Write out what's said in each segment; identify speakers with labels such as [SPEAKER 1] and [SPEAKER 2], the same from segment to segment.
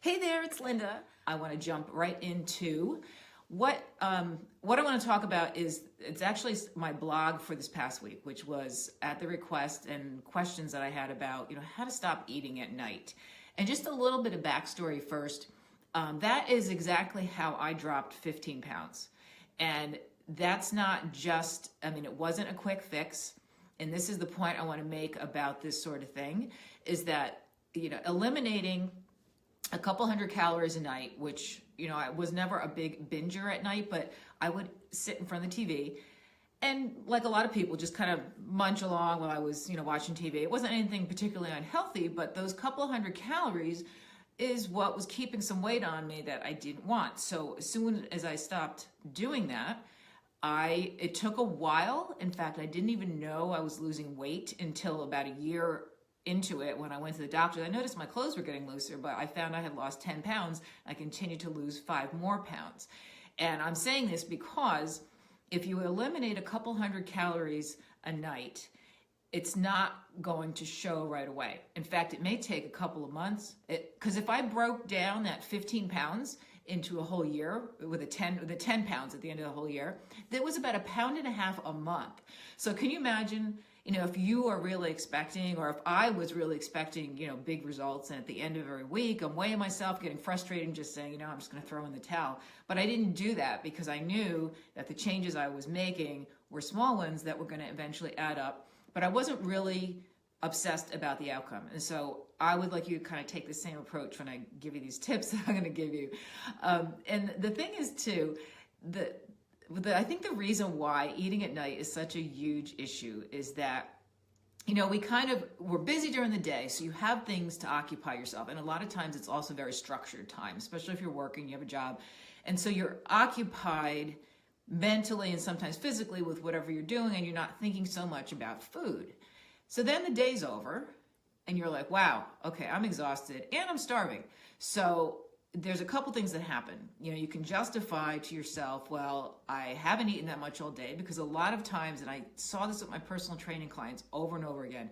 [SPEAKER 1] Hey there, it's Linda. I want to jump right into what I want to talk about it's actually my blog for this past week, which was at the request and questions that I had about, how to stop eating at night. And just a little bit of backstory first. That is exactly how I dropped 15 pounds. And that's not just, it wasn't a quick fix. And this is the point I want to make about this sort of thing, is that, eliminating a couple hundred calories a night, which, I was never a big binger at night, but I would sit in front of the TV and, like a lot of people, just kind of munch along while I was, watching TV. It wasn't anything particularly unhealthy, but those couple hundred calories is what was keeping some weight on me that I didn't want. So as soon as I stopped doing that, it took a while. In fact, I didn't even know I was losing weight until about a year into it when I went to the doctor. I noticed my clothes were getting looser, but I found I had lost 10 pounds. I continued to lose 5 more pounds. And I'm saying this because if you eliminate a couple hundred calories a night, it's not going to show right away. In fact, it may take a couple of months. Because if I broke down that 15 pounds into a whole year with the 10 pounds at the end of the whole year, that was about 1.5 pounds a month. So can you imagine, if you are really expecting, or if I was really expecting, big results, and at the end of every week, I'm weighing myself, getting frustrated, and just saying, I'm just going to throw in the towel. But I didn't do that because I knew that the changes I was making were small ones that were going to eventually add up. But I wasn't really obsessed about the outcome. And so I would like you to kind of take the same approach when I give you these tips that I'm going to give you. And the thing is too, I think the reason why eating at night is such a huge issue is that, we're busy during the day, so you have things to occupy yourself. And a lot of times it's also very structured time, especially if you're working, you have a job. And so you're occupied mentally and sometimes physically with whatever you're doing, and you're not thinking so much about food. So then the day's over and you're like, wow, okay, I'm exhausted and I'm starving. So there's a couple things that happen. You can justify to yourself, well, I haven't eaten that much all day, because a lot of times, and I saw this with my personal training clients over and over again,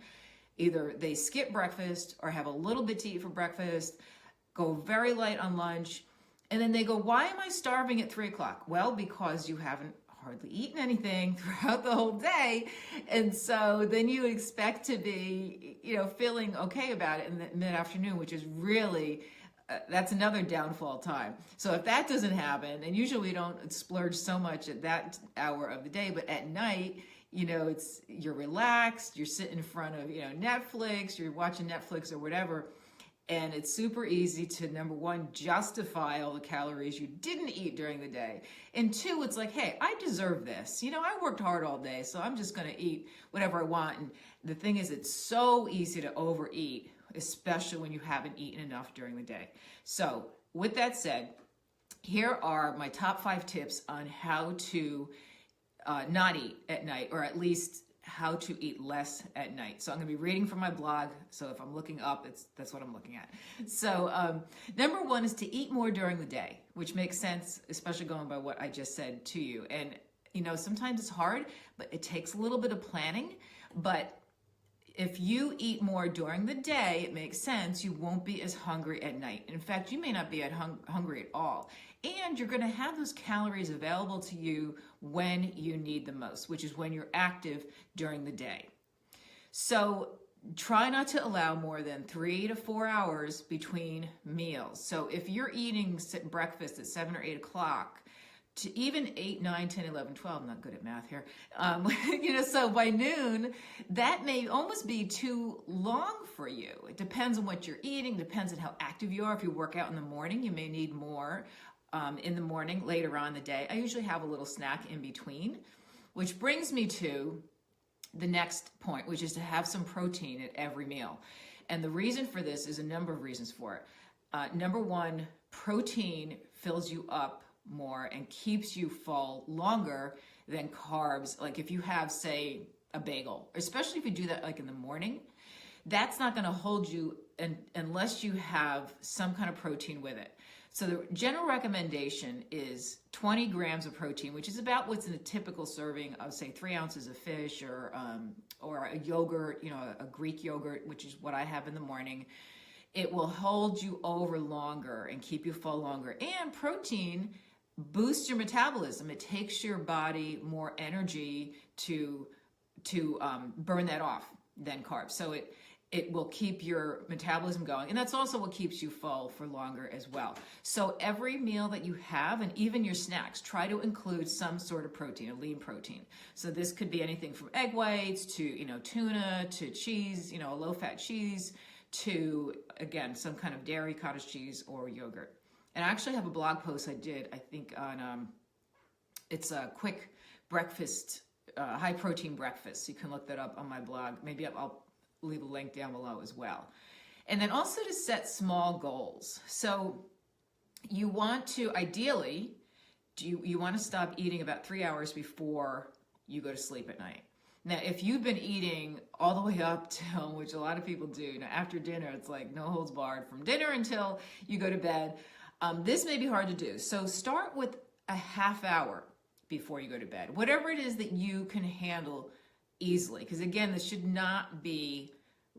[SPEAKER 1] either they skip breakfast or have a little bit to eat for breakfast, go very light on lunch, and then they go, why am I starving at 3 o'clock? Well, because you haven't hardly eaten anything throughout the whole day. And so then you expect to be, feeling okay about it in the mid-afternoon, which is really, that's another downfall time. So if that doesn't happen, and usually we don't splurge so much at that hour of the day, but at night, you're relaxed, you're sitting in front of, Netflix, you're watching Netflix or whatever. And it's super easy to, number one, justify all the calories you didn't eat during the day. And two, it's like, hey, I deserve this. I worked hard all day, so I'm just going to eat whatever I want. And the thing is, it's so easy to overeat, especially when you haven't eaten enough during the day. So with that said, here are my top 5 tips on how to not eat at night, or at least how to eat less at night. So I'm going to be reading from my blog. So if I'm looking up, that's what I'm looking at. So number 1 is to eat more during the day, which makes sense, especially going by what I just said to you. And, sometimes it's hard, but it takes a little bit of planning. But if you eat more during the day, it makes sense. You won't be as hungry at night. In fact, you may not be hungry at all. And you're going to have those calories available to you when you need them most, which is when you're active during the day. So try not to allow more than 3 to 4 hours between meals. So if you're eating breakfast at 7 or 8 o'clock, to even 8, 9, 10, 11, 12, I'm not good at math here, so by noon, that may almost be too long for you. It depends on what you're eating, depends on how active you are. If you work out in the morning, you may need more in the morning, later on in the day. I usually have a little snack in between, which brings me to the next point, which is to have some protein at every meal. And the reason for this is a number of reasons for it. Number 1, protein fills you up more and keeps you full longer than carbs. Like if you have, say, a bagel, especially if you do that like in the morning, that's not going to hold you unless you have some kind of protein with it. So the general recommendation is 20 grams of protein, which is about what's in a typical serving of, say, 3 ounces of fish, or a yogurt, a Greek yogurt, which is what I have in the morning. It will hold you over longer and keep you full longer. And protein boosts your metabolism. It takes your body more energy to burn that off than carbs. So it will keep your metabolism going. And that's also what keeps you full for longer as well. So every meal that you have, and even your snacks, try to include some sort of protein, a lean protein. So this could be anything from egg whites to, tuna, to cheese, a low-fat cheese, to, again, some kind of dairy, cottage cheese, or yogurt. And I actually have a blog post I did, I think, on, it's a quick breakfast, high-protein breakfast. You can look that up on my blog. Maybe I'll leave a link down below as well. And then also to set small goals. So you want to, ideally, you want to stop eating about 3 hours before you go to sleep at night. Now, if you've been eating all the way up till, which a lot of people do, after dinner, it's like no holds barred from dinner until you go to bed. This may be hard to do. So start with a half hour before you go to bed. Whatever it is that you can handle easily. Because again, this should not be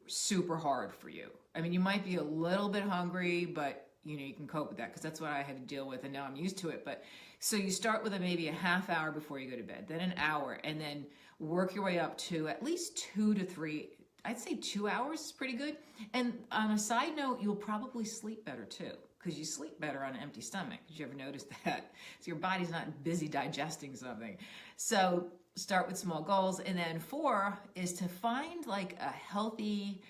[SPEAKER 1] super hard for you. I mean, you might be a little bit hungry, but you can cope with that, because that's what I had to deal with and now I'm used to it. But so you start with maybe a half hour before you go to bed, then an hour, and then work your way up to at least 2 to 3. I'd say 2 hours is pretty good. And on a side note, you'll probably sleep better too, because you sleep better on an empty stomach. Did you ever notice that? So your body's not busy digesting something. So start with small goals. And then 4 is to find like a healthy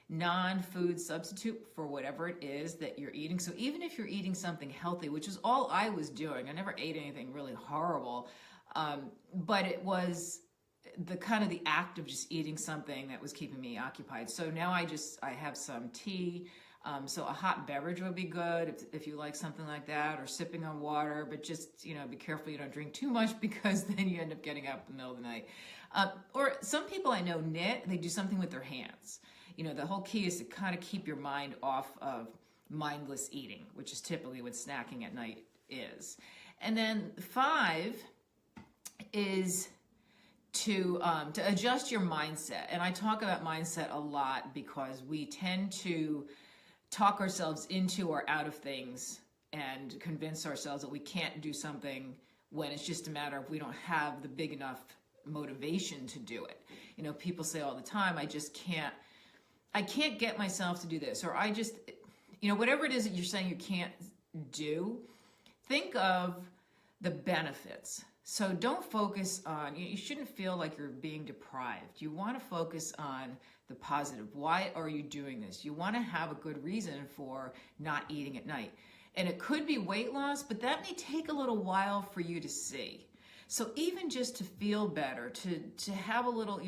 [SPEAKER 1] non-food substitute for whatever it is that you're eating. So even if you're eating something healthy, which is all I was doing, I never ate anything really horrible, but it was the act of just eating something that was keeping me occupied. So now I have some tea. So a hot beverage would be good if you like something like that, or sipping on water, but just, be careful you don't drink too much, because then you end up getting up in the middle of the night. Or some people I know knit, they do something with their hands. The whole key is to kind of keep your mind off of mindless eating, which is typically what snacking at night is. And then 5 is to adjust your mindset. And I talk about mindset a lot because we tend to talk ourselves into or out of things and convince ourselves that we can't do something when it's just a matter of we don't have the big enough motivation to do it. People say all the time, I can't get myself to do this, or I just, whatever it is that you're saying you can't do, think of the benefits. So don't focus on, you shouldn't feel like you're being deprived. You want to focus on the positive. Why are you doing this? You want to have a good reason for not eating at night. And it could be weight loss, but that may take a little while for you to see. So even just to feel better, to have a little,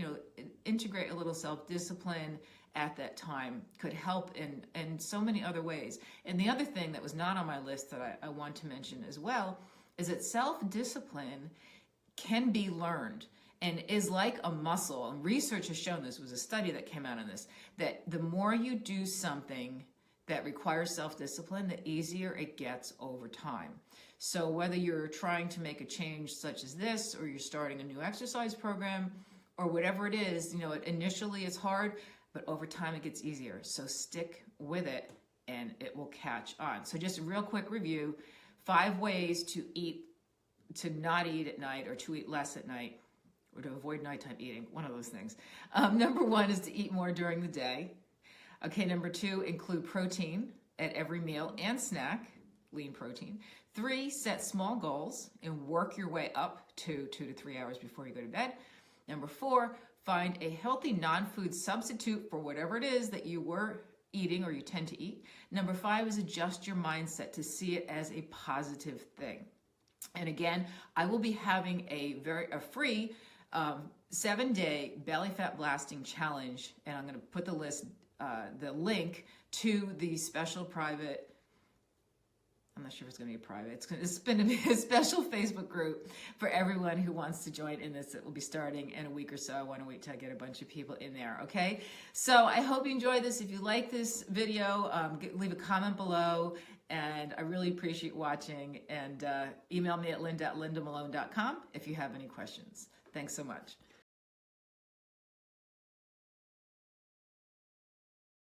[SPEAKER 1] integrate a little self-discipline at that time could help in so many other ways. And the other thing that was not on my list that I want to mention as well is that self-discipline can be learned and is like a muscle. And research has shown this, was a study that came out on this, that the more you do something that requires self-discipline, the easier it gets over time. So whether you're trying to make a change such as this, or you're starting a new exercise program, or whatever it is, initially it's hard, but over time it gets easier. So stick with it and it will catch on. So just a real quick review, 5 ways to not eat at night, or to eat less at night, or to avoid nighttime eating, one of those things. Number 1 is to eat more during the day. Okay, number 2, include protein at every meal and snack, lean protein. 3, set small goals and work your way up to 2 to 3 hours before you go to bed. Number 4, find a healthy non-food substitute for whatever it is that you were eating or you tend to eat. Number 5 is adjust your mindset to see it as a positive thing. And again, I will be having a free 7-day belly fat blasting challenge, and I'm going to put the link to the special private, I'm not sure if it's going to be a private, it's going to be a special Facebook group for everyone who wants to join in this. It will be starting in a week or so. I want to wait till I get a bunch of people in there, okay? So I hope you enjoyed this. If you like this video, leave a comment below, and I really appreciate watching, and email me at lynn@lindamalone.com if you have any questions. Thanks so much.